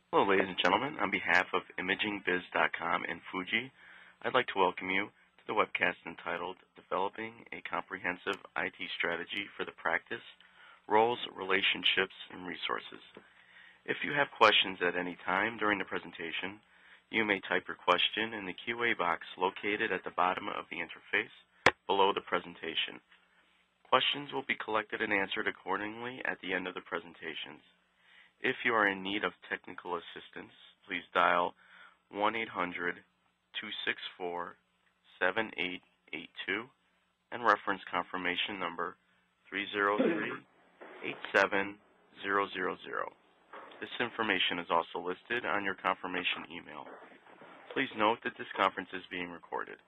Hello, ladies and gentlemen. On behalf of ImagingBiz.com and Fuji, I'd like to welcome you to the webcast entitled Developing a Comprehensive IT Strategy for the Practice, Roles, Relationships, and Resources. If you have questions at any time during the presentation, you may type your question in the QA box located at the bottom of the interface below the presentation. Questions will be collected and answered accordingly at the end of the presentations. If you are in need of technical assistance, please dial 1-800-264-7882 and reference confirmation number 303-87000. This information is also listed on your confirmation email. Please note that this conference is being recorded.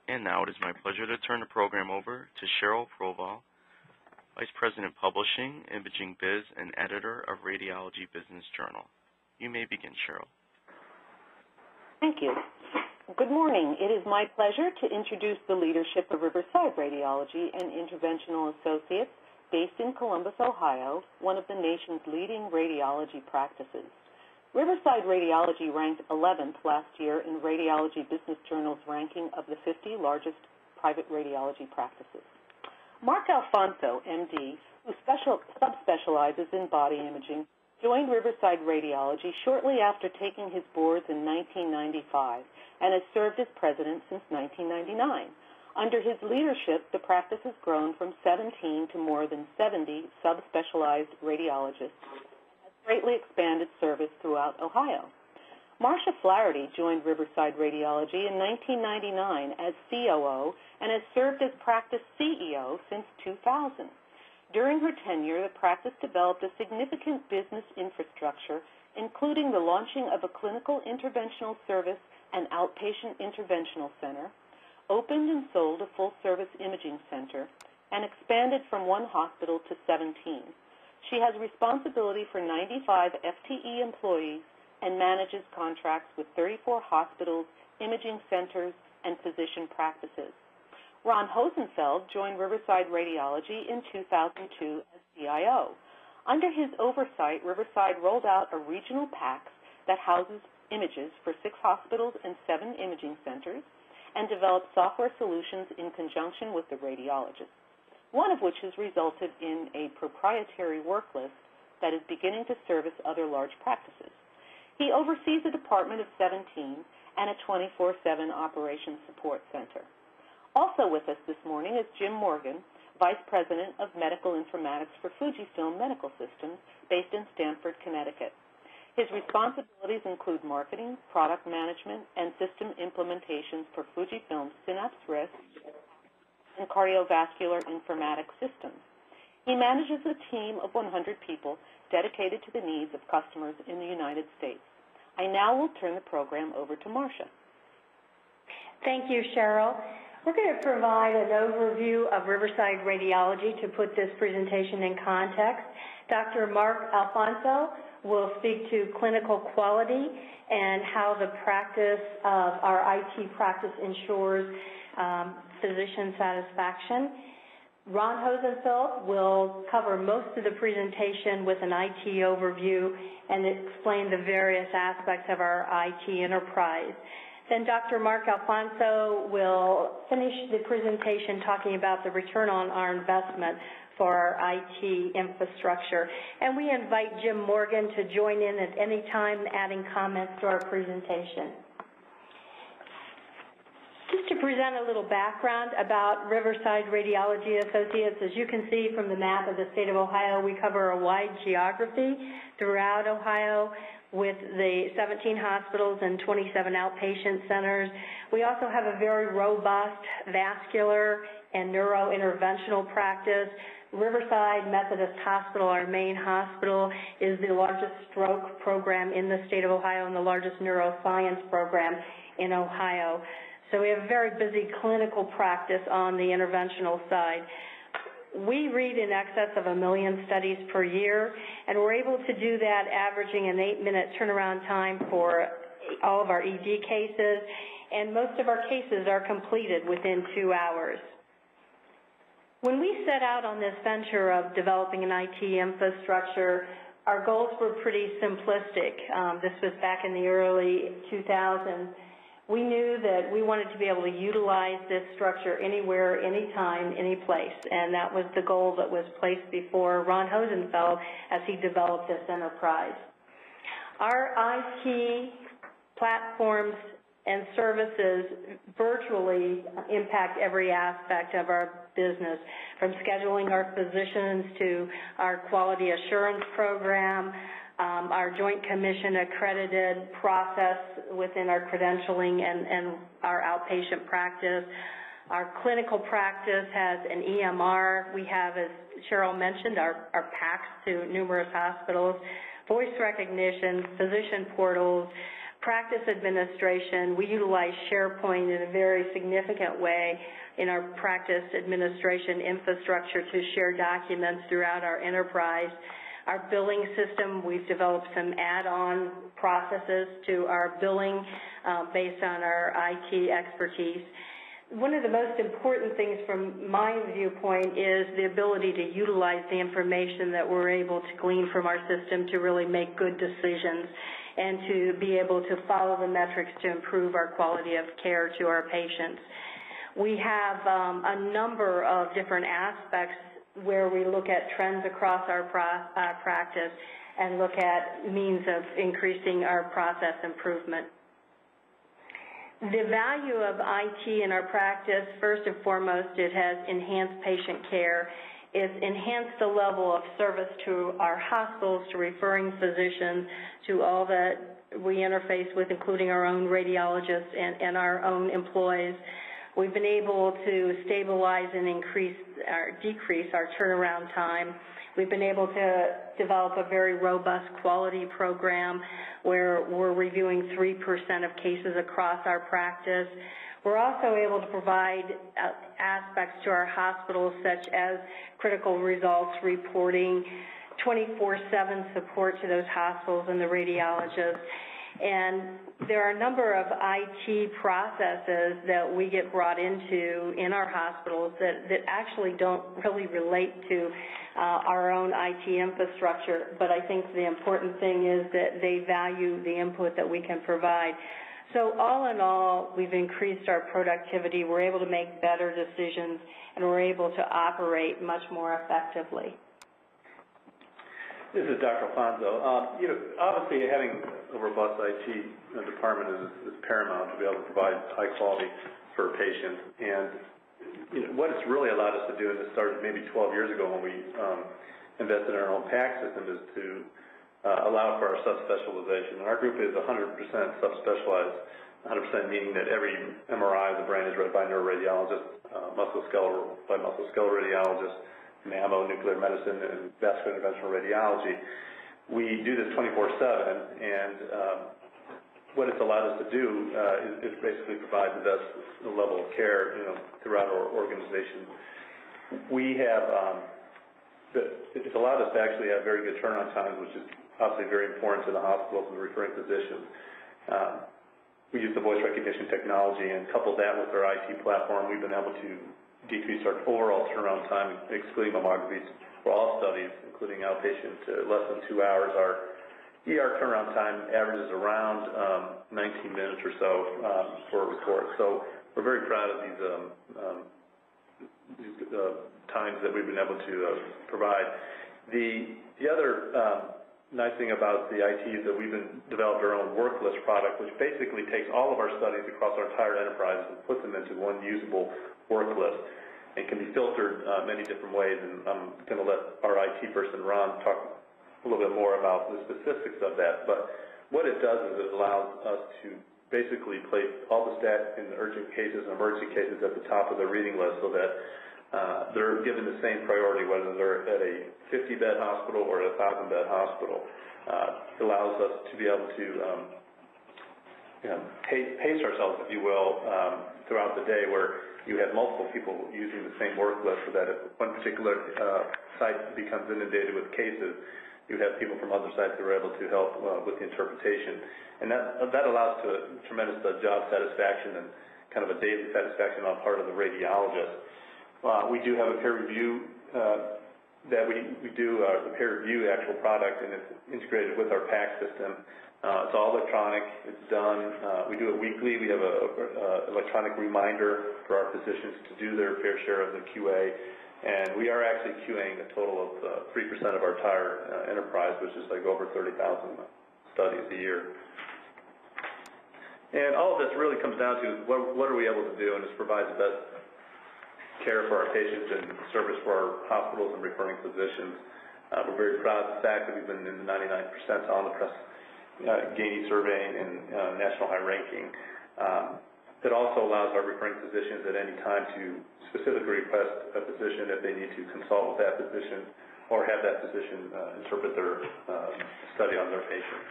And now it is my pleasure to turn the program over to Cheryl Proval, Vice President Publishing, Imaging Biz, and Editor of Radiology Business Journal. You may begin, Cheryl. Thank you. Good morning. It is my pleasure to introduce the leadership of Riverside Radiology and Interventional Associates based in Columbus, Ohio, one of the nation's leading radiology practices. Riverside Radiology ranked 11th last year in Radiology Business Journal's ranking of the 50 largest private radiology practices. Mark Alfonso, MD, who subspecializes in body imaging, joined Riverside Radiology shortly after taking his boards in 1995 and has served as president since 1999. Under his leadership, the practice has grown from 17 to more than 70 subspecialized radiologists and has greatly expanded service throughout Ohio. Marcia Flaherty joined Riverside Radiology in 1999 as COO and has served as practice CEO since 2000. During her tenure, the practice developed a significant business infrastructure, including the launching of a clinical interventional service and outpatient interventional center, opened and sold a full-service imaging center, and expanded from one hospital to 17. She has responsibility for 95 FTE employees and manages contracts with 34 hospitals, imaging centers, and physician practices. Ron Hosenfeld joined Riverside Radiology in 2002 as CIO. Under his oversight, Riverside rolled out a regional PACS that houses images for 6 hospitals and 7 imaging centers and developed software solutions in conjunction with the radiologists, one of which has resulted in a proprietary work list that is beginning to service other large practices. He oversees a department of 17 and a 24/7 operations support center. Also with us this morning is Jim Morgan, Vice President of Medical Informatics for Fujifilm Medical Systems, based in Stamford, Connecticut. His responsibilities include marketing, product management, and system implementations for Fujifilm's Synapse Risk and cardiovascular informatics systems. He manages a team of 100 people dedicated to the needs of customers in the United States. I now will turn the program over to Marcia. Thank you, Cheryl. We're going to provide an overview of Riverside Radiology to put this presentation in context. Dr. Mark Alfonso will speak to clinical quality and how the practice of our IT practice ensures physician satisfaction. Ron Hosenfeld will cover most of the presentation with an IT overview and explain the various aspects of our IT enterprise. Then Dr. Mark Alfonso will finish the presentation talking about the return on our investment for our IT infrastructure. And we invite Jim Morgan to join in at any time adding comments to our presentation. Just to present a little background about Riverside Radiology Associates, as you can see from the map of the state of Ohio, we cover a wide geography throughout Ohio with the 17 hospitals and 27 outpatient centers. We also have a very robust vascular and neurointerventional practice. Riverside Methodist Hospital, our main hospital, is the largest stroke program in the state of Ohio and the largest neuroscience program in Ohio. So we have a very busy clinical practice on the interventional side. We read in excess of 1 million studies per year, and we're able to do that averaging an 8-minute turnaround time for all of our ED cases, and most of our cases are completed within 2 hours. When we set out on this venture of developing an IT infrastructure, our goals were pretty simplistic. This was back in the early 2000s. We knew that we wanted to be able to utilize this structure anywhere, anytime, any place, and that was the goal that was placed before Ron Hosenfeld as he developed this enterprise. Our IT platforms and services virtually impact every aspect of our business, from scheduling our physicians to our quality assurance program, our Joint Commission accredited process within our credentialing and our outpatient practice. Our clinical practice has an EMR. We have, as Cheryl mentioned, our PACs to numerous hospitals, voice recognition, physician portals, practice administration. We utilize SharePoint in a very significant way in our practice administration infrastructure to share documents throughout our enterprise. Our billing system, we've developed some add-on processes to our billing based on our IT expertise. One of the most important things from my viewpoint is the ability to utilize the information that we're able to glean from our system to really make good decisions and to be able to follow the metrics to improve our quality of care to our patients. We have a number of different aspects where we look at trends across our practice and look at means of increasing our process improvement. The value of IT in our practice, first and foremost, it has enhanced patient care. It's enhanced the level of service to our hospitals, to referring physicians, to all that we interface with, including our own radiologists and our own employees. We've been able to stabilize and decrease our turnaround time. We've been able to develop a very robust quality program where we're reviewing 3% of cases across our practice. We're also able to provide aspects to our hospitals such as critical results reporting, 24/7 support to those hospitals and the radiologists. And there are a number of IT processes that we get brought into in our hospitals that actually don't really relate to our own IT infrastructure, but I think the important thing is that they value the input that we can provide. So all in all, we've increased our productivity, we're able to make better decisions, and we're able to operate much more effectively. This is Dr. Alfonso. Obviously having a robust IT department is paramount to be able to provide high quality for patients. And what it's really allowed us to do, and this started maybe 12 years ago when we invested in our own PAC system, is to allow for our subspecialization. And our group is 100% subspecialized, 100% meaning that every MRI of the brain is read by a neuroradiologist, musculoskeletal by musculoskeletal radiologist, mammo, nuclear medicine, and vascular interventional radiology. We do this 24/7, and what it's allowed us to do is basically provide the best level of care, throughout our organization. We have, it's allowed us to actually have very good turnaround times, which is obviously very important to the hospitals and the referring physicians. We use the voice recognition technology, and couple that with our IT platform, we've been able to decrease our overall turnaround time, excluding mammographies, for all studies, including outpatient, to less than 2 hours. Our ER turnaround time averages around 19 minutes or so for a report. So we're very proud of these times that we've been able to provide. The other nice thing about the IT is that we've developed our own work list product, which basically takes all of our studies across our entire enterprise and puts them into one usable work list. It can be filtered many different ways, and I'm going to let our IT person, Ron, talk a little bit more about the specifics of that. But what it does is it allows us to basically place all the stat in the urgent cases and emergency cases at the top of the reading list so that they're given the same priority, whether they're at a 50-bed hospital or a 1,000-bed hospital. It allows us to be able to pace ourselves, if you will, throughout the day, where you have multiple people using the same work list, so that if one particular site becomes inundated with cases, you have people from other sites who are able to help with the interpretation. And that allows to a tremendous job satisfaction and kind of a daily satisfaction on part of the radiologist. We do have a peer review that we do the peer review actual product, and it's integrated with our PAC system. It's all electronic. It's done. We do it weekly. We have a electronic reminder for our physicians to do their fair share of the QA, and we are actually QAing a total of 3% of our entire enterprise, which is like over 30,000 studies a year. And all of this really comes down to what are we able to do, and this provides the best care for our patients and service for our hospitals and referring physicians. We're very proud of the fact that we've been in the 99th percentile on the Press Ganey survey and national high ranking. It also allows our referring physicians at any time to specifically request a physician if they need to consult with that physician or have that physician interpret their study on their patient.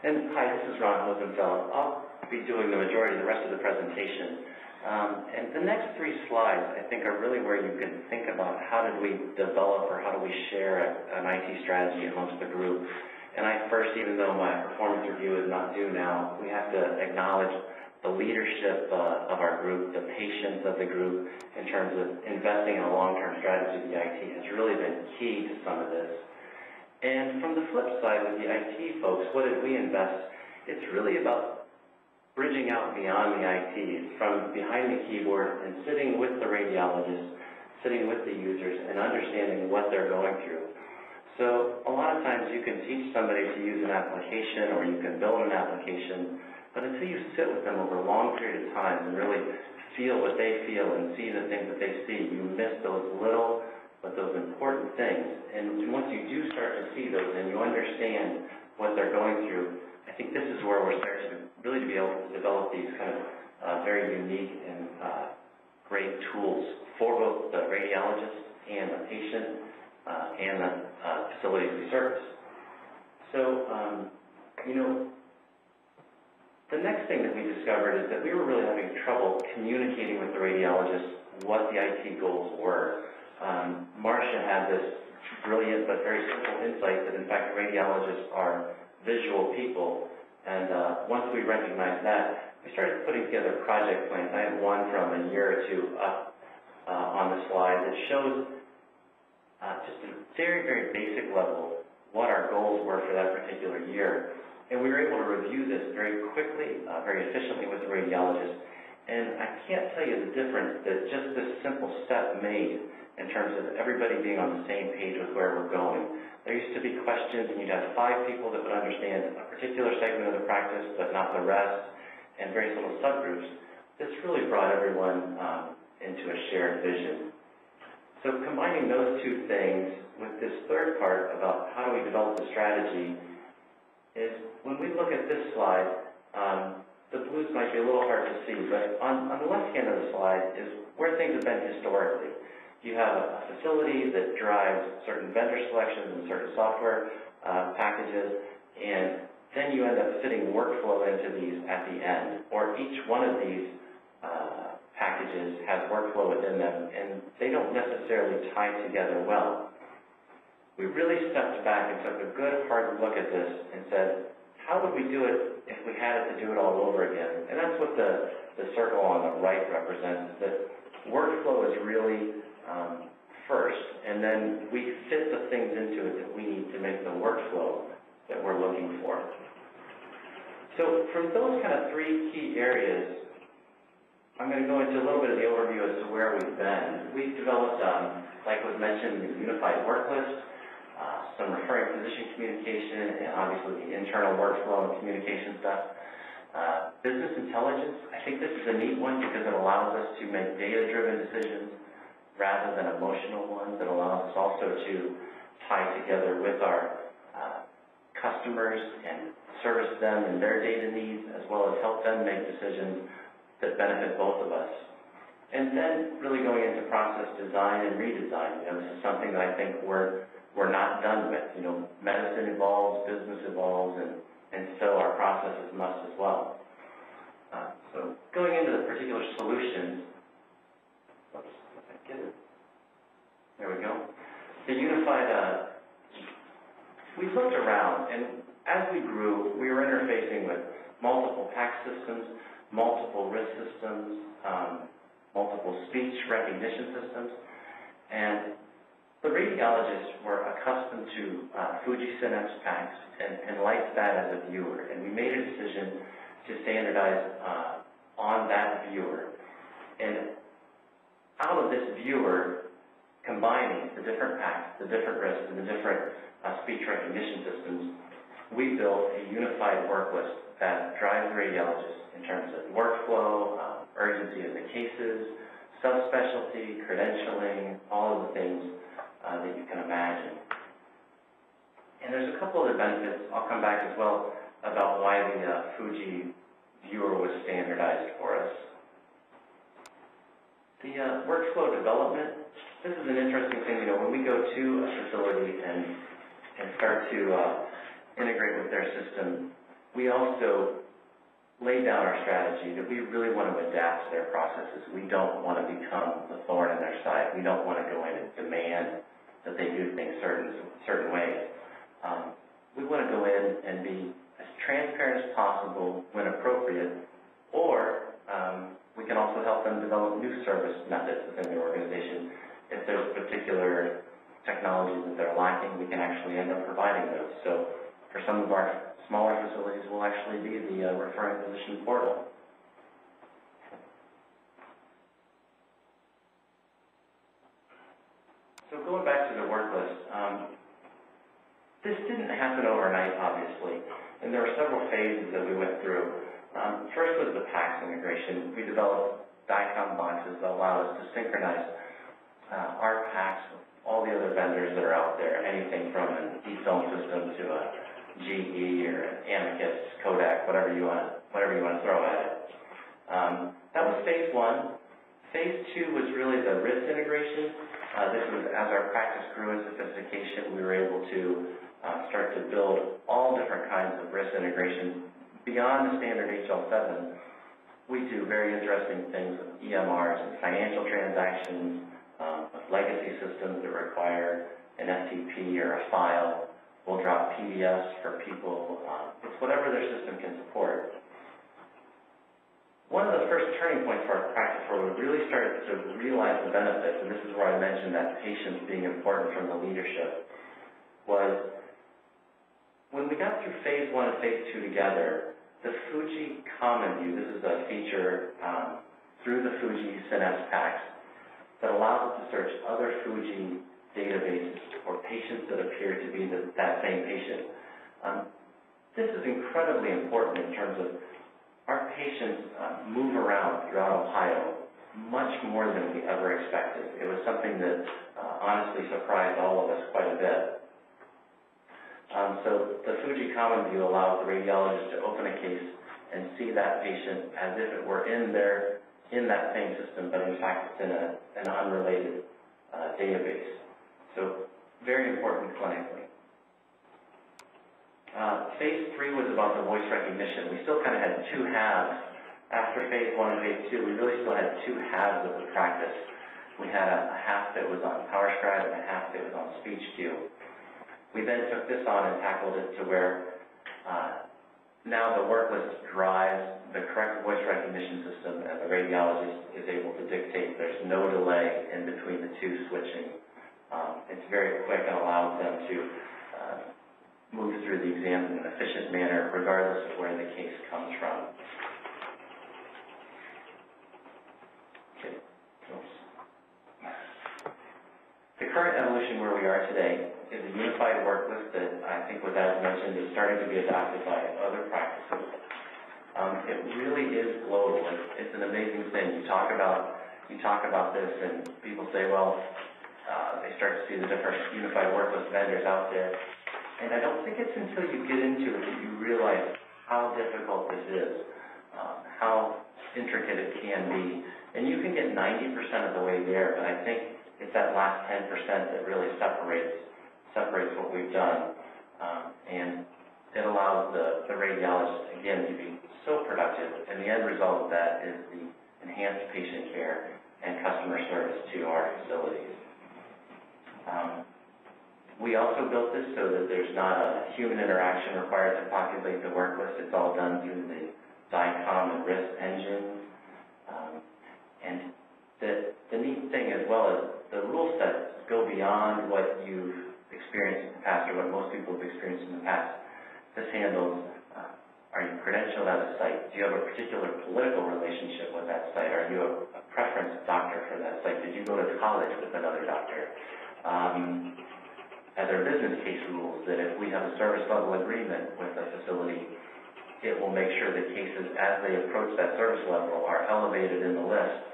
And hi, this is Ron Hosenfeld. I'll be doing the majority of the rest of the presentation. And the next 3 slides, I think, are really where you can think about how did we develop or how do we share an IT strategy amongst the group. And first, even though my performance review is not due now, we have to acknowledge the leadership of our group, the patience of the group in terms of investing in a long-term strategy of the IT has really been key to some of this. And from the flip side with the IT folks, what did we invest? It's really about bridging out beyond the IT, from behind the keyboard and sitting with the radiologists, sitting with the users and understanding what they're going through. So a lot of times you can teach somebody to use an application or you can build an application, but until you sit with them over a long period of time and really feel what they feel and see the things that they see, you miss those little but those important things. And once you do start to see those and you understand what they're going through, I think this is where we're starting to really be able to develop these kind of very unique and great tools for both the radiologist and the patient and the facilities we service. So, the next thing that we discovered is that we were really having trouble communicating with the radiologists what the IT goals were. Marcia had this brilliant but very simple insight that, in fact, radiologists are visual people. And once we recognized that, we started putting together project plans. I have one from a year or 2 up on the slide that shows just at a very, very basic level what our goals were for that particular year. And we were able to review this very quickly, very efficiently with the radiologist. And I can't tell you the difference that just this simple step made in terms of everybody being on the same page with where we're going. There used to be questions, and you'd have 5 people that would understand a particular segment of the practice, but not the rest, and various little subgroups. This really brought everyone into a shared vision. So combining those 2 things with this third part about how do we develop the strategy is when we look at this slide, the blues might be a little hard to see, but on the left hand of the slide is where things have been historically. You have a facility that drives certain vendor selections and certain software packages, and then you end up fitting workflow into these at the end, or each one of these packages has workflow within them, and they don't necessarily tie together well. We really stepped back and took a good hard look at this and said, how would we do it if we had to do it all over again? And that's what the circle on the right represents, that workflow is really first, and then we fit the things into it that we need to make the workflow that we're looking for. So from those kind of 3 key areas, I'm going to go into a little bit of the overview as to where we've been. We've developed, like was mentioned, a unified work list, some referring physician communication, and obviously the internal workflow and communication stuff. Business intelligence, I think this is a neat one because it allows us to make data-driven decisions rather than emotional ones. It allows us also to tie together with our customers and service them and their data needs, as well as help them make decisions that benefit both of us. And then really going into process design and redesign. This is something that I think we're not done with. Medicine evolves, business evolves, and so our processes must as well. So going into the particular solutions, there we go. The unified, we looked around, and as we grew, we were interfacing with multiple PAC systems, multiple risk systems, multiple speech recognition systems, And the radiologists were accustomed to Fuji Synapse packs and liked that as a viewer. And we made a decision to standardize on that viewer. And out of this viewer, combining the different packs, the different risks, and the different speech recognition systems, we built a unified work list that drives the radiologist in terms of workflow, urgency of the cases, subspecialty, credentialing, all of the things that you can imagine. And there's a couple other benefits, I'll come back as well, about why the Fuji viewer was standardized for us. The workflow development, this is an interesting thing. When we go to a facility and start to integrate with their system, we also lay down our strategy that we really want to adapt to their processes. We don't want to become the thorn in their side. We don't want to go in and demand that they do things certain ways. We want to go in and be as transparent as possible when appropriate, or we can also help them develop new service methods within their organization. If there's particular technologies that they're lacking, we can actually end up providing those. So for some of our smaller facilities, we'll actually be the referring physician portal. So going back to the work list, this didn't happen overnight, obviously, and there were several phases that we went through. First was the PACS integration. We developed DICOM boxes that allowed us to synchronize our PACS with all the other vendors that are out there, anything from an e-film system to a GE or an Amicus, Kodak, whatever you want to throw at it. That was phase one. Phase two was really the RIS integration. This was as our practice grew in sophistication, we were able to start to build all different kinds of RIS integrations beyond the standard HL7. We do very interesting things with EMRs and financial transactions, with legacy systems that require an FTP or a file. We'll drop PDFs for people. It's whatever their system can support. One of the first turning points for our practice where we really started to realize the benefits, and this is where I mentioned that patience being important from the leadership, was when we got through phase one and phase two together, the Fuji Common View, this is a feature through the Fuji Synapse packs that allows us to search other Fuji databases or patients that appear to be that same patient. This is incredibly important in terms of our patients move around throughout Ohio much more than we ever expected. It was something that honestly surprised all of us quite a bit. So the Fuji Common View allows the radiologist to open a case and see that patient as if it were in that same system, but in fact it's in an unrelated database. So very important clinically. Phase three was about the voice recognition. We still kind of had two halves. After phase one and phase two, we really still had two halves of the practice. We had a half that was on PowerScribe and a half that was on SpeechQ. We then took this on and tackled it to where now the work list drives the correct voice recognition system, and the radiologist is able to dictate. There's no delay in between the two switching. It's very quick and allows them to move through the exam in an efficient manner, regardless of where the case comes from. Okay. Oops. The current evolution where we are today is a unified work list that I think was, as mentioned, is starting to be adopted by other practices. It really is global. It's an amazing thing. You talk about this, and people say, well, they start to see the different unified work list vendors out there. And I don't think it's until you get into it that you realize how difficult this is, how intricate it can be. And you can get 90% of the way there, but I think it's that last 10% that really separates what we've done. And it allows the radiologist, again, to be so productive. And the end result of that is the enhanced patient care and customer service to our facilities. We also built this so that there's not a human interaction required to populate the work list. It's all done through the DICOM and RIS engines. And The neat thing as well is the rule sets go beyond what you've experienced in the past or what most people have experienced in the past. This handles, are you credentialed at a site? Do you have a particular political relationship with that site? Are you a preference doctor for that site? Did you go to college with another doctor? Are there business case rules that if we have a service level agreement with a facility, it will make sure that cases as they approach that service level are elevated in the list,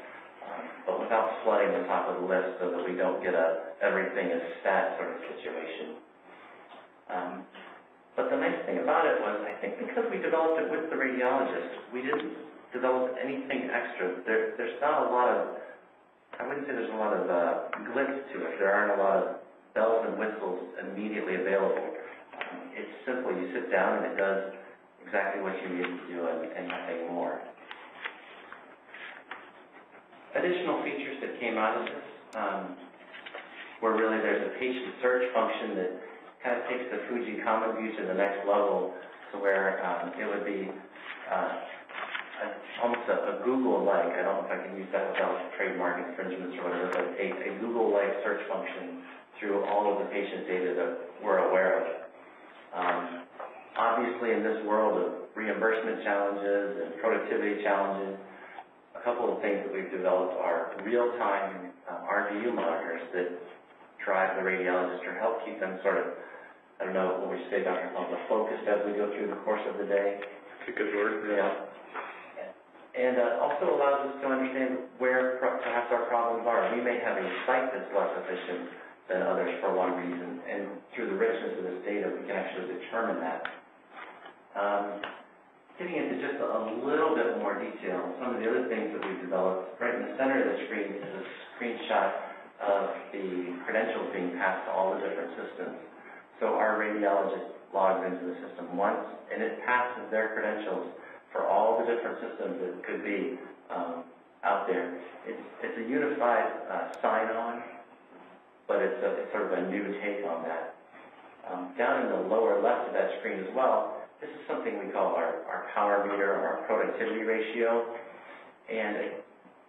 but without flooding the top of the list so that we don't get a everything is stat sort of situation. But the nice thing about it was, I think because we developed it with the radiologist, we didn't develop anything extra. There's not a lot of, I wouldn't say there's a lot of glitz to it. There aren't a lot of bells and whistles immediately available. It's simple. You sit down and it does exactly what you need to do and nothing more. Additional features that came out of this were really there's a patient search function that kind of takes the Fuji Common View to the next level to where it would be almost a Google-like, I don't know if I can use that without trademark infringements or whatever, but a Google-like search function through all of the patient data that we're aware of. Obviously, in this world of reimbursement challenges and productivity challenges, a couple of things that we've developed are real-time RVU monitors that drive the radiologist or help keep them sort of, I don't know what we say, Dr. Plummer, focused as we go through the course of the day. That's a good word. Yeah. And also allows us to understand where perhaps our problems are. We may have a site that's less efficient than others for one reason, and through the richness of this data, we can actually determine that. Getting into just a little bit more detail, some of the other things that we've developed, right in the center of the screen is a screenshot of the credentials being passed to all the different systems. So our radiologist logs into the system once, and it passes their credentials for all the different systems that could be out there. It's a unified sign-on, but it's sort of a new take on that. Down in the lower left of that screen as well, this is something we call our power meter or our productivity ratio. And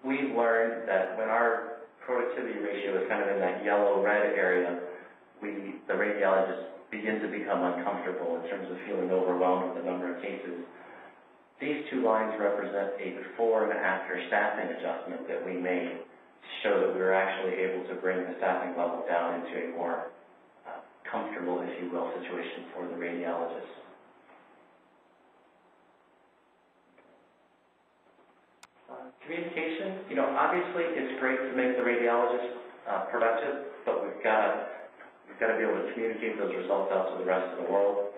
we've learned that when our productivity ratio is kind of in that yellow-red area, the radiologists begin to become uncomfortable in terms of feeling overwhelmed with the number of cases. These two lines represent a before and after staffing adjustment that we made to show that we were actually able to bring the staffing level down into a more comfortable, if you will, situation for the radiologist. Communication, obviously it's great to make the radiologist productive, but we've got to be able to communicate those results out to the rest of the world.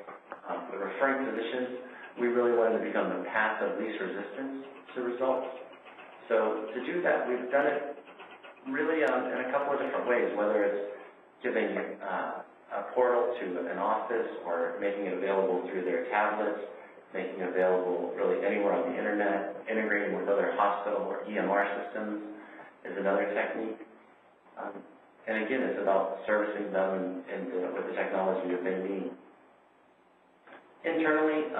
The referring physicians, we really wanted to become the path of least resistance to results. So to do that, we've done it really in a couple of different ways, whether it's giving a portal to an office or making it available through their tablets, making it available really anywhere on the internet, integrating with other hospital or EMR systems is another technique. And again, it's about servicing them with the technology that they need. Internally,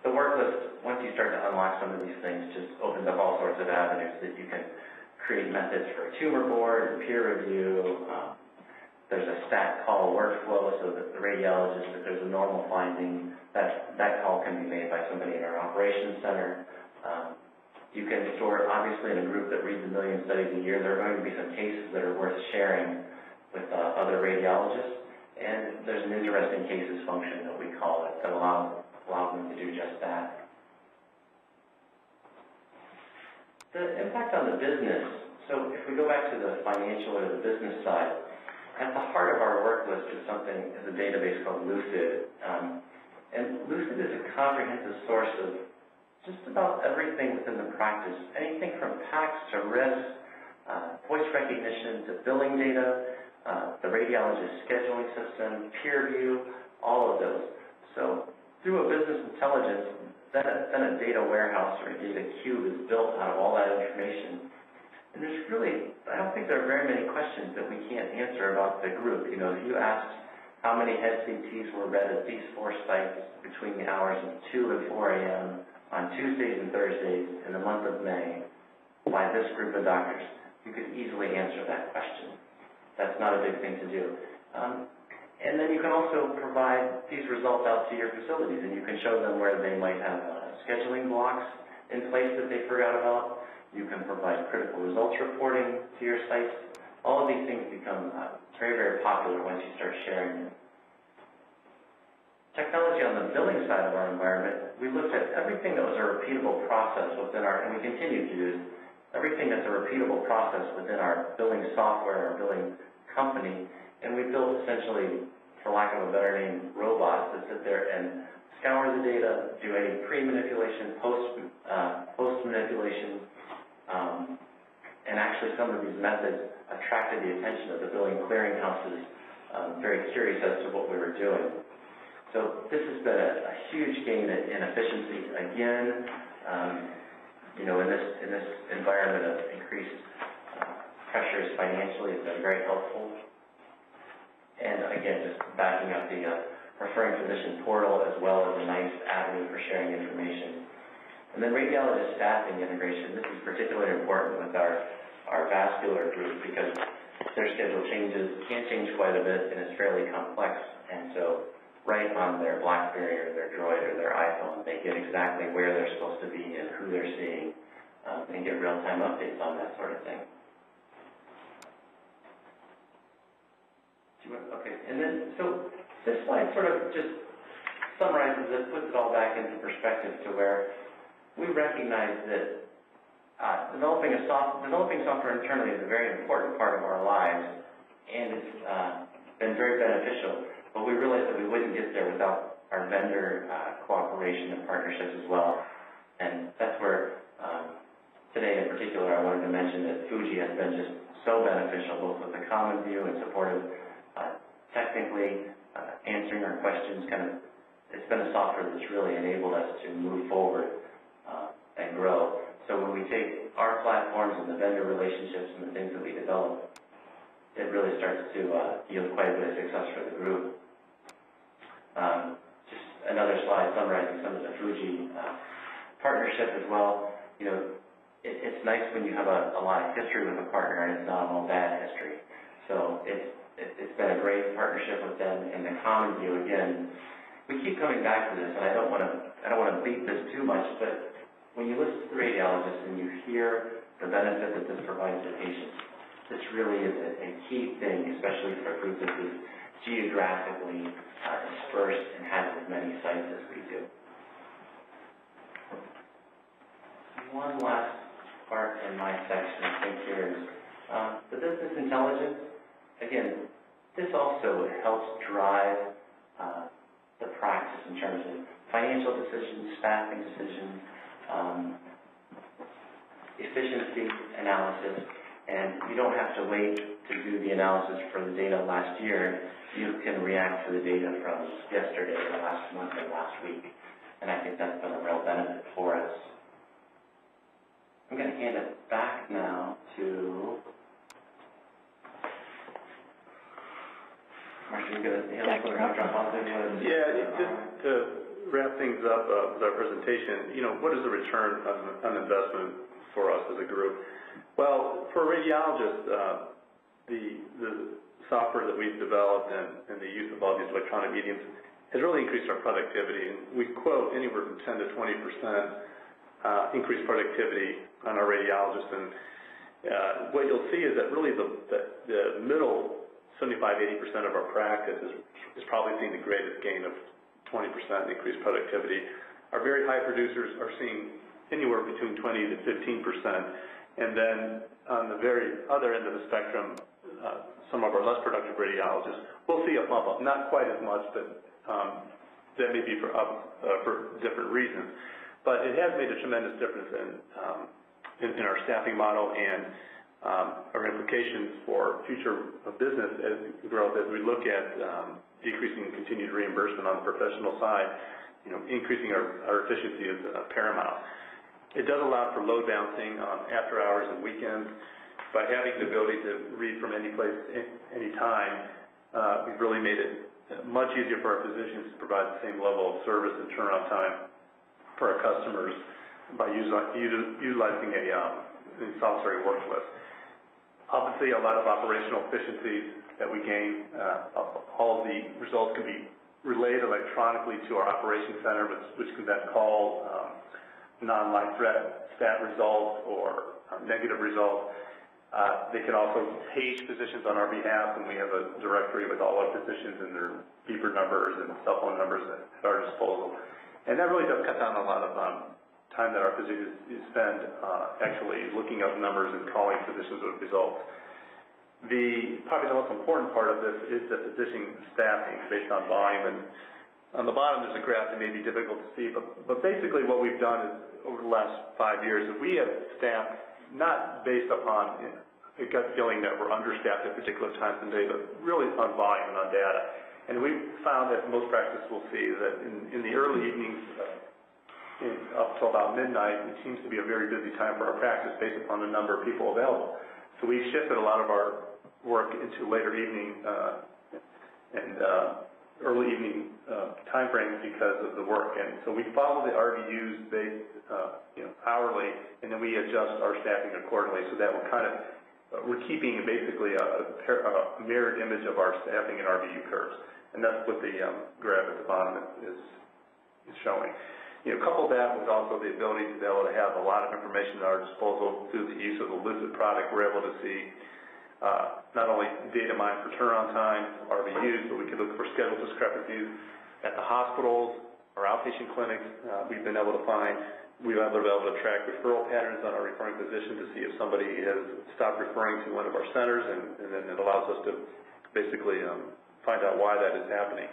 the work list, once you start to unlock some of these things, just opens up all sorts of avenues that you can create methods for a tumor board and peer review. There's a stat call workflow so that the radiologist, if there's a normal finding, that call can be made by somebody in our operations center. You can store, obviously, in a group that reads 1 million studies a year, there are going to be some cases that are worth sharing with other radiologists. And there's an interesting cases function that we call it that allows them to do just that. The impact on the business. So if we go back to the financial or the business side, at the heart of our work list is a database called Lucid. And Lucid is a comprehensive source of just about everything within the practice, anything from PACS to risk, voice recognition to billing data, the radiologist scheduling system, peer review, all of those. So through a business intelligence, then a data warehouse or a data cube is built out of all that information. And there's really, I don't think there are very many questions that we can't answer about the group. If you asked how many head CTs were read at these 4 sites between the hours of 2 and 4 a.m. on Tuesdays and Thursdays in the month of May by this group of doctors, you could easily answer that question. That's not a big thing to do. And then you can also provide these results out to your facilities, and you can show them where they might have scheduling blocks in place that they forgot about. You can provide critical results reporting to your sites. All of these things become very, very popular once you start sharing them. Technology on the billing side of our environment, we looked at everything that was a repeatable process within our, and we continue to use everything that's a repeatable process within our billing software, our billing company, and we built essentially, for lack of a better name, robots that sit there and scour the data, do any pre-manipulation, post-manipulation, and actually some of these methods attracted the attention of the billing clearinghouses, very curious as to what we were doing. So this has been a huge gain in efficiency. Again, in this environment of increased pressures financially, it's been very helpful. And again, just backing up the referring physician portal as well as a nice avenue for sharing information. And then radiologist staffing integration. This is particularly important with our vascular group because their schedule can change quite a bit and is fairly complex. And so right on their BlackBerry or their Droid or their iPhone, they get exactly where they're supposed to be and who they're seeing and get real-time updates on that sort of thing. Okay, and then, so this slide sort of just summarizes it, puts it all back into perspective to where we recognize that developing software internally is a very important part of our lives, and it's been very beneficial, but we realized that we wouldn't get there without our vendor cooperation and partnerships as well, and that's where today in particular I wanted to mention that Fuji has been just so beneficial, both with the common view and supportive technically answering our questions. It's been a software that's really enabled us to move forward and grow. So when we take our platforms and the vendor relationships and the things that we develop, it really starts to yield quite a bit of success for the group. Just another slide summarizing some of the Fuji partnership as well. It's nice when you have a lot of history with a partner and it's not all bad history. So it's been a great partnership with them, and the common view, again, we keep coming back to this, and I don't want to beat this too much, but when you listen to the radiologists and you hear the benefit that this provides to patients, this really is a key thing, especially for a group that is geographically dispersed and has as many sites as we do. One last part in my section, I think, here is the business intelligence. Again, this also helps drive the practice in terms of financial decisions, staffing decisions, efficiency analysis, and you don't have to wait to do the analysis for the data last year. You can react to the data from yesterday or last month or last week, and I think that's been a real benefit for us. I'm going to hand it back now to Marcia. Yeah, just to wrap things up with our presentation, what is the return on investment for us as a group? Well, for radiologists, the software that we've developed and the use of all these electronic mediums has really increased our productivity. And we quote anywhere from 10 to 20% increased productivity on our radiologists. And what you'll see is that really the middle 75–80% of our practice is probably seeing the greatest gain of 20% increased productivity. Our very high producers are seeing anywhere between 20 to 15%. And then on the very other end of the spectrum, some of our less productive radiologists will see a bump up, not quite as much, but that may be for different reasons. But it has made a tremendous difference in our staffing model and our implications for future business growth as we look at decreasing continued reimbursement on the professional side. Increasing our efficiency is paramount. It does allow for load balancing after hours and weekends. By having the ability to read from any place, any time, we've really made it much easier for our physicians to provide the same level of service and turnaround time for our customers by utilizing a software we work with. Obviously, a lot of operational efficiencies that we gain. All of the results can be relayed electronically to our operations center, which can then call non-life threat stat results or negative results. They can also page physicians on our behalf, and we have a directory with all our physicians and their beeper numbers and cell phone numbers at our disposal. And that really does cut down a lot of time that our physicians spend actually looking up numbers and calling physicians with results. Probably the most important part of this is the physician staffing based on volume. And on the bottom there's a graph that may be difficult to see, but basically what we've done is over the last 5 years is we have staffed not based upon a gut feeling that we're understaffed at particular times in the day, but really on volume and on data. And we've found that most practices will see that in the early evenings, up till about midnight, it seems to be a very busy time for our practice based upon the number of people available. So we've shifted a lot of our work into later evening and early evening time frames because of the work. And so we follow the RVUs based hourly, and then we adjust our staffing accordingly so that we're keeping basically a mirrored image of our staffing and RVU curves. And that's what the graph at the bottom is showing. Couple that with also the ability to be able to have a lot of information at our disposal through the use of the Lizard product. We're able to see not only data mined for turnaround time, RVUs, but we can look for schedule discrepancies at the hospitals or outpatient clinics. We've been able to track referral patterns on our referring physician to see if somebody has stopped referring to one of our centers, and then it allows us to basically find out why that is happening.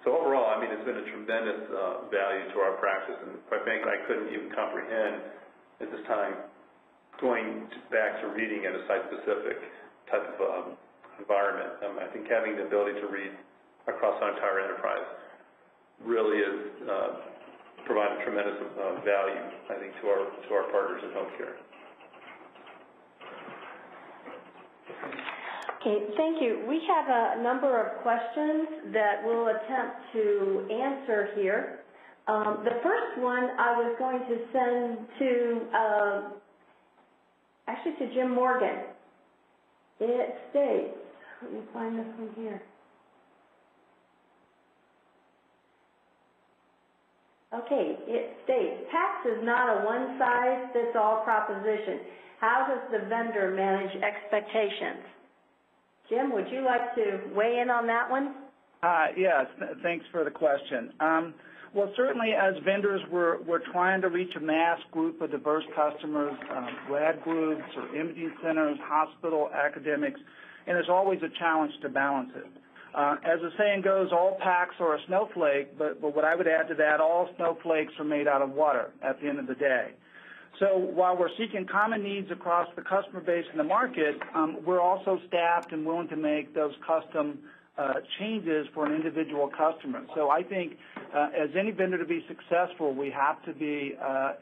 So overall, I mean, it's been a tremendous value to our practice, and quite frankly, I couldn't even comprehend at this time going back to reading at a site-specific type of environment. I think having the ability to read across our entire enterprise really is providing tremendous value, I think, to our partners in healthcare. Okay, thank you. We have a number of questions that we'll attempt to answer here. The first one I was going to send to Jim Morgan. It states, let me find this one here. Okay, it states, PACS is not a one-size-fits-all proposition. How does the vendor manage expectations? Jim, would you like to weigh in on that one? Yes, thanks for the question. Well, certainly as vendors, we're trying to reach a mass group of diverse customers, rad groups or imaging centers, hospital, academics, and there's always a challenge to balance it. As the saying goes, all PACS are a snowflake, but what I would add to that, all snowflakes are made out of water at the end of the day. So while we're seeking common needs across the customer base in the market, we're also staffed and willing to make those custom changes for an individual customer. So I think as any vendor to be successful, we have to be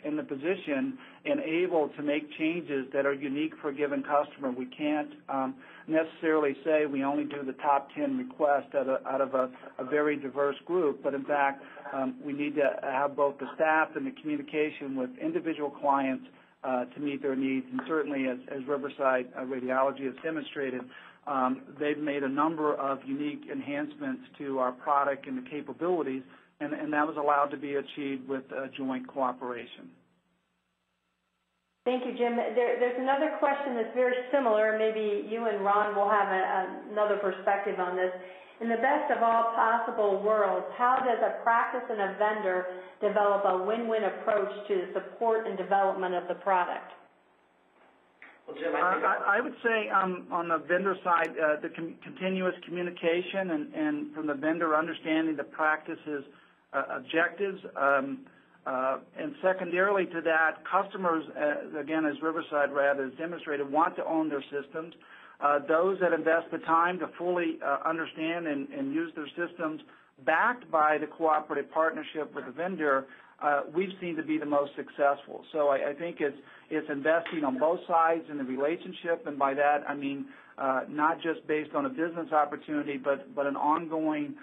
in the position and able to make changes that are unique for a given customer. We can't necessarily say we only do the top 10 requests out of a very diverse group, but in fact, we need to have both the staff and the communication with individual clients to meet their needs. And certainly, as Riverside Radiology has demonstrated, they've made a number of unique enhancements to our product and the capabilities, and that was allowed to be achieved with joint cooperation. Thank you, Jim. There's another question that's very similar. Maybe you and Ron will have another perspective on this. In the best of all possible worlds, how does a practice and a vendor develop a win-win approach to the support and development of the product? Well, Jim, I would say on the vendor side, the continuous communication and from the vendor understanding the practice's objectives, and secondarily to that, customers, again, as Riverside Rad has demonstrated, want to own their systems. Those that invest the time to fully understand and use their systems backed by the cooperative partnership with the vendor, we've seen to be the most successful. So I think it's investing on both sides in the relationship, and by that I mean not just based on a business opportunity, but an ongoing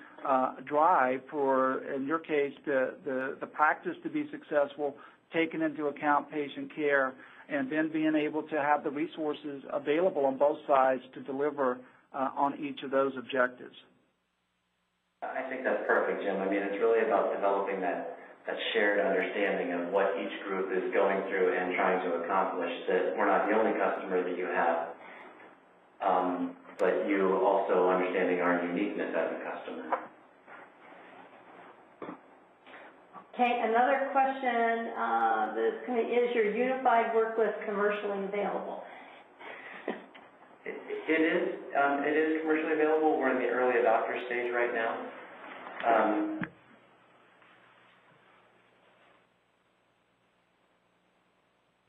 drive for, in your case, the practice to be successful, taking into account patient care, and then being able to have the resources available on both sides to deliver on each of those objectives. I think that's perfect, Jim. I mean, it's really about developing that shared understanding of what each group is going through and trying to accomplish, that we're not the only customer that you have, but you also understanding our uniqueness as a customer. Okay, another question is your unified work list commercially available? It is commercially available. We're in the early adopter stage right now.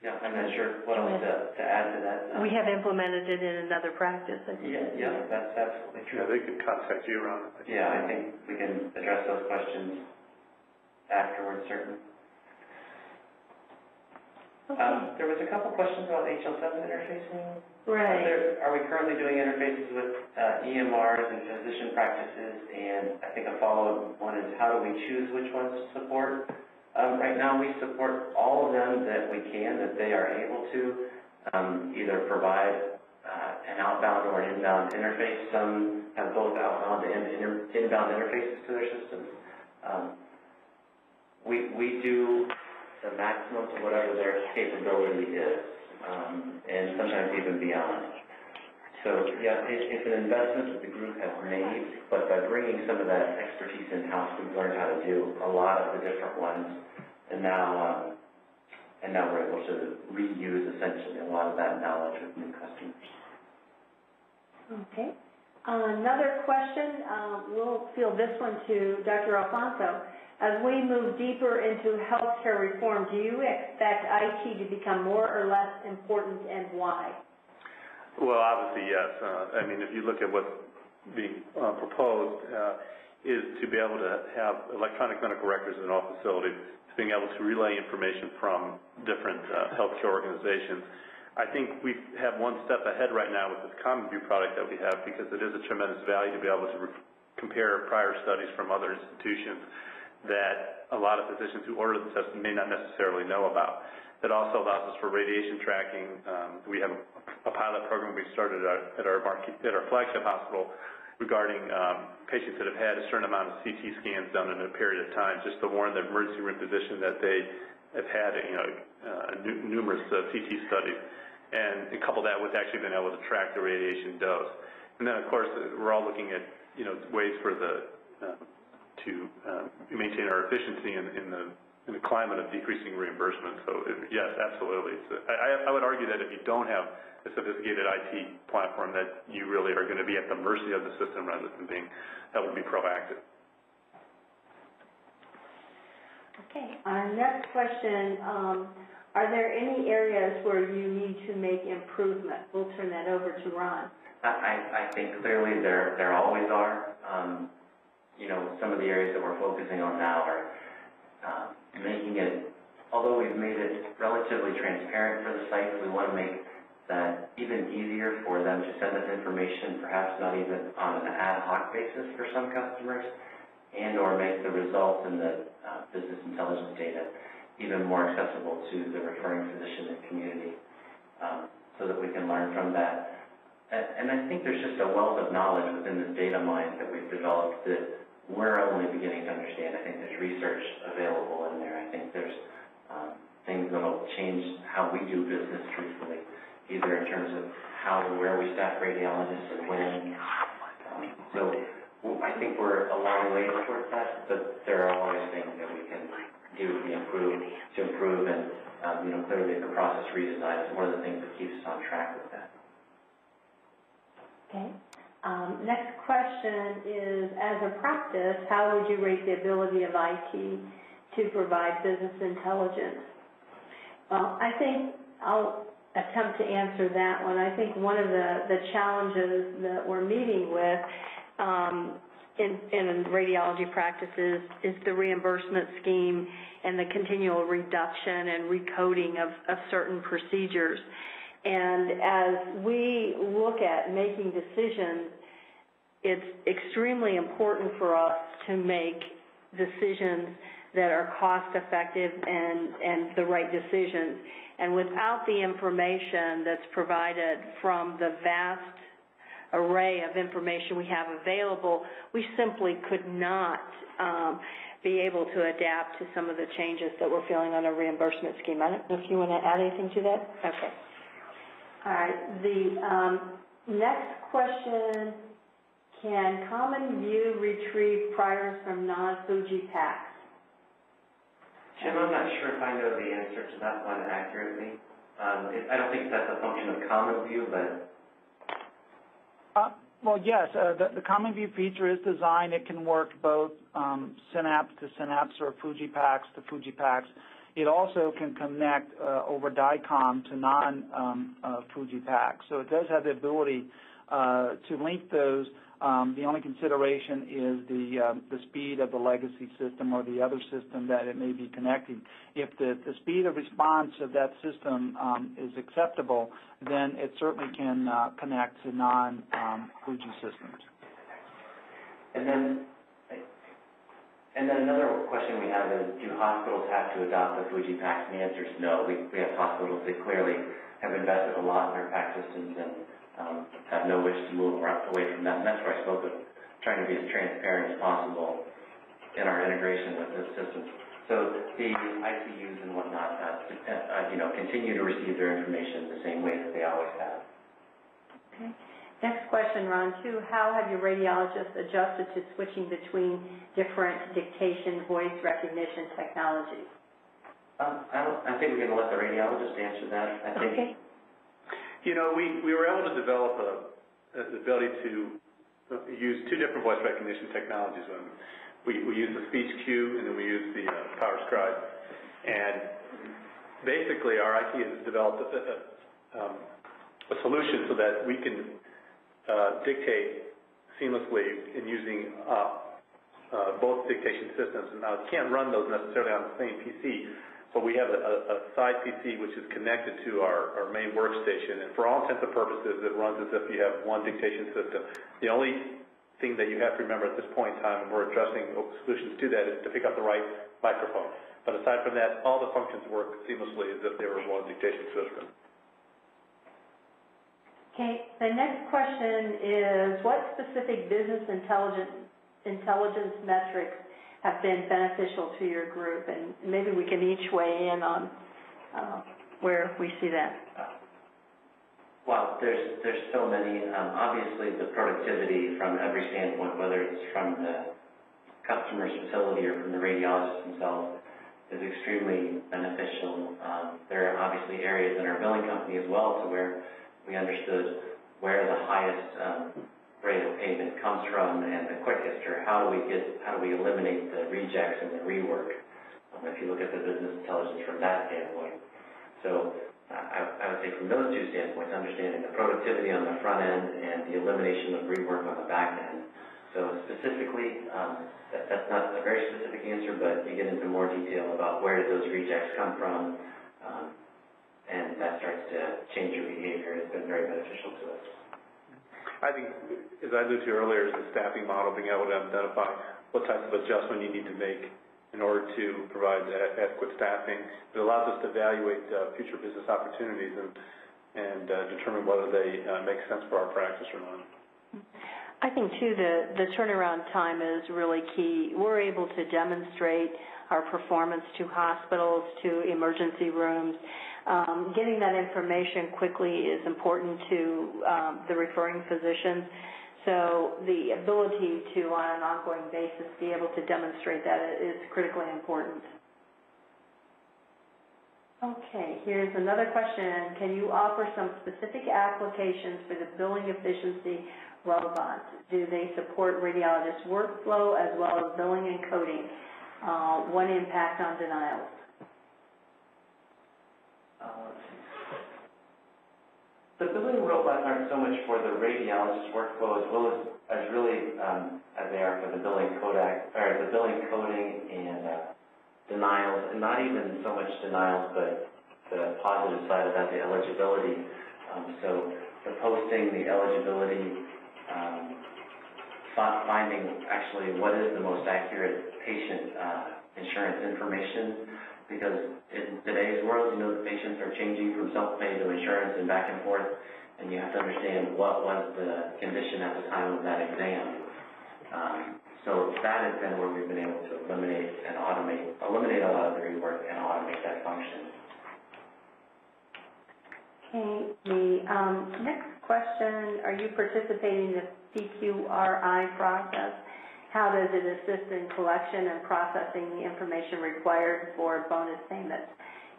Yeah, I'm not sure what else to add to that. We have implemented it in another practice. Yeah, that's absolutely true. Yeah, they could contact you around it. Yeah, I think we can address those questions afterwards, certainly. Okay. There was a couple questions about HL7 interfacing. Right. Are we currently doing interfaces with EMRs and physician practices? And I think a follow-up one is, how do we choose which ones to support? Right now, we support all of them that we can, that they are able to either provide an outbound or an inbound interface. Some have both outbound and inbound interfaces to their systems. We do the maximum to whatever their capability is, and sometimes even beyond. So, yeah, it's an investment that the group has made, but by bringing some of that expertise in-house, we've learned how to do a lot of the different ones, and now we're able to reuse, essentially, a lot of that knowledge with new customers. Okay. Another question, we'll field this one to Dr. Alfonso. As we move deeper into healthcare reform, do you expect IT to become more or less important, and why? Well, obviously, yes. I mean, if you look at what's being proposed, is to be able to have electronic medical records in all facilities, to being able to relay information from different healthcare organizations. I think we have one step ahead right now with this Common View product that we have, because it is a tremendous value to be able to compare prior studies from other institutions that a lot of physicians who order the test may not necessarily know about. It also allows us for radiation tracking. We have a pilot program we started at our flagship hospital regarding patients that have had a certain amount of CT scans done in a period of time, just to warn the emergency room physician that they have had numerous CT studies, and couple that with actually being able to track the radiation dose. And then, of course, we're all looking at ways for to maintain our efficiency in the climate of decreasing reimbursement. So, yes, absolutely. I would argue that if you don't have a sophisticated IT platform, that you really are going to be at the mercy of the system rather than being able to be proactive. Okay. Our next question, are there any areas where you need to make improvement? We'll turn that over to Ron. I think clearly there always are. Some of the areas that we're focusing on now are making it, although we've made it relatively transparent for the sites, we want to make that even easier for them to send us information, perhaps not even on an ad hoc basis for some customers, and or make the results in the business intelligence data even more accessible to the referring physician and community, so that we can learn from that. And I think there's just a wealth of knowledge within this data mine that we've developed that we're only beginning to understand. I think there's research available in there. I think there's things that will change how we do business truthfully, either in terms of how and where we staff radiologists and when. So I think we're a long way towards that, but there are always things that we can do to improve, and clearly the process redesign is one of the things that keeps us on track with that. Okay. Next question is, as a practice, how would you rate the ability of IT to provide business intelligence? Well, I think I'll attempt to answer that one. I think one of the challenges that we're meeting with in radiology practices is the reimbursement scheme and the continual reduction and recoding of certain procedures. And as we look at making decisions, it's extremely important for us to make decisions that are cost-effective and the right decisions. And without the information that's provided from the vast array of information we have available, we simply could not be able to adapt to some of the changes that we're feeling on a reimbursement scheme. I don't know if you want to add anything to that? Okay. All right. The next question, can Common View retrieve priors from non-Fuji packs? Jim, I'm not sure if I know the answer to that one accurately. I don't think that's a function of Common View, but... Well, yes, the Common View feature is designed. It can work both Synapse to Synapse or Fuji packs to Fuji packs. It also can connect over DICOM to non-Fuji packs. So it does have the ability to link those. The only consideration is the speed of the legacy system or the other system that it may be connecting. If the speed of response of that system is acceptable, then it certainly can connect to non-Fuji systems. And then another question we have is, do hospitals have to adopt the Fuji packs? And the answer is no. We have hospitals that clearly have invested a lot in their pack systems and have no wish to move away from that. And that's where I spoke of trying to be as transparent as possible in our integration with this system. So the ICUs and whatnot continue to receive their information the same way that they always have. Okay. Next question, Ron, too. How have your radiologists adjusted to switching between different dictation voice recognition technologies? I think we're going to let the radiologist answer that. I think. Okay. You know, we were able to develop the ability to use two different voice recognition technologies. We use the speech cue and then we use the power scribe. And basically, our IT has developed a solution so that we can dictate seamlessly in using both dictation systems. And now, it can't run those necessarily on the same PC, but we have a side PC which is connected to our main workstation. And for all intents and purposes, it runs as if you have one dictation system. The only thing that you have to remember at this point in time, and we're addressing solutions to that, is to pick up the right microphone. But aside from that, all the functions work seamlessly as if they were one dictation system. Okay, the next question is, what specific business intelligence metrics have been beneficial to your group? And maybe we can each weigh in on where we see that. Well, there's so many. Obviously, the productivity from every standpoint, whether it's from the customer's facility or from the radiologists themselves, is extremely beneficial. There are obviously areas in our billing company as well to where we understood where the highest rate of payment comes from and the quickest, or how do we eliminate the rejects and the rework, if you look at the business intelligence from that standpoint. So I would say from those two standpoints, understanding the productivity on the front end and the elimination of rework on the back end. So specifically, that's not a very specific answer, but you get into more detail about where did those rejects come from, and that starts to change your behavior. It's been very beneficial to us. I think, as I alluded to earlier, is the staffing model, being able to identify what types of adjustment you need to make in order to provide adequate staffing. It allows us to evaluate future business opportunities and determine whether they make sense for our practice or not. I think, too, the turnaround time is really key. We're able to demonstrate our performance to hospitals, to emergency rooms. Getting that information quickly is important to the referring physicians. So the ability to, on an ongoing basis, be able to demonstrate that is critically important. Okay, here's another question. Can you offer some specific applications for the billing efficiency relevant? Do they support radiologist workflow as well as billing and coding? One impact on denials. The billing robots aren't so much for the radiologist workflow as well as really as they are for the billing coding and denials, and not even so much denials, but the positive side of that, the eligibility. So the posting, the eligibility, finding actually what is the most accurate patient insurance information, because in today's world, the patients are changing from self-pay to insurance and back and forth, and you have to understand what was the condition at the time of that exam. So that has been where we've been able to eliminate a lot of the rework and automate that function. Okay, the next question, are you participating in the PQRI process? How does it assist in collection and processing the information required for bonus payments?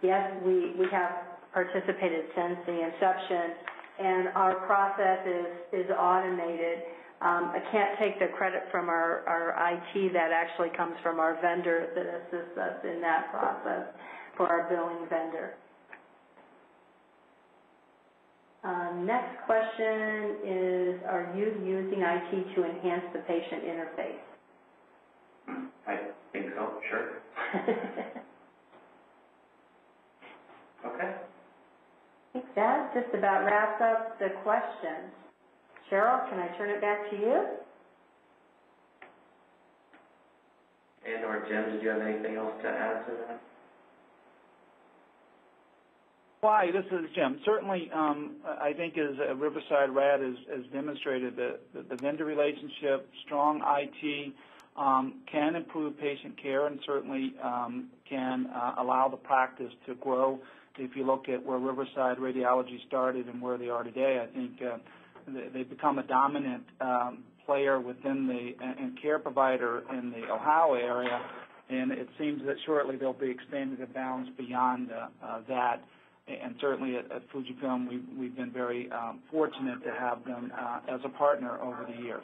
Yes, we have participated since the inception, and our process is automated. I can't take the credit from our IT. That actually comes from our vendor that assists us in that process for our billing vendor. Next question is, are you using IT to enhance the patient interface? I think so, sure. Okay. I think that just about wraps up the questions. Cheryl, can I turn it back to you? And or Jim, did you have anything else to add to that? Hi, this is Jim. Certainly, I think as Riverside Rad has demonstrated, the vendor relationship, strong IT, can improve patient care and certainly can allow the practice to grow. If you look at where Riverside Radiology started and where they are today, I think they've become a dominant player within and care provider in the Ohio area, and it seems that shortly they'll be expanding the bounds beyond that. And certainly at Fujifilm, we've been very fortunate to have them as a partner over the years.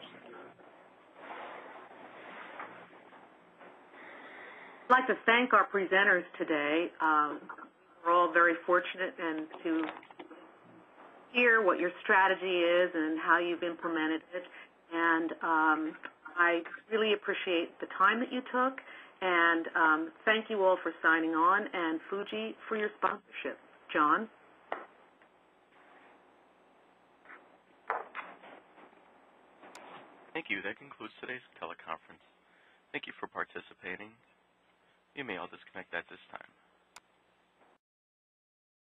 I'd like to thank our presenters today. We're all very fortunate and to hear what your strategy is and how you've implemented it. And I really appreciate the time that you took. And thank you all for signing on, and Fuji for your sponsorship. John? Thank you. That concludes today's teleconference. Thank you for participating. You may all disconnect at this time.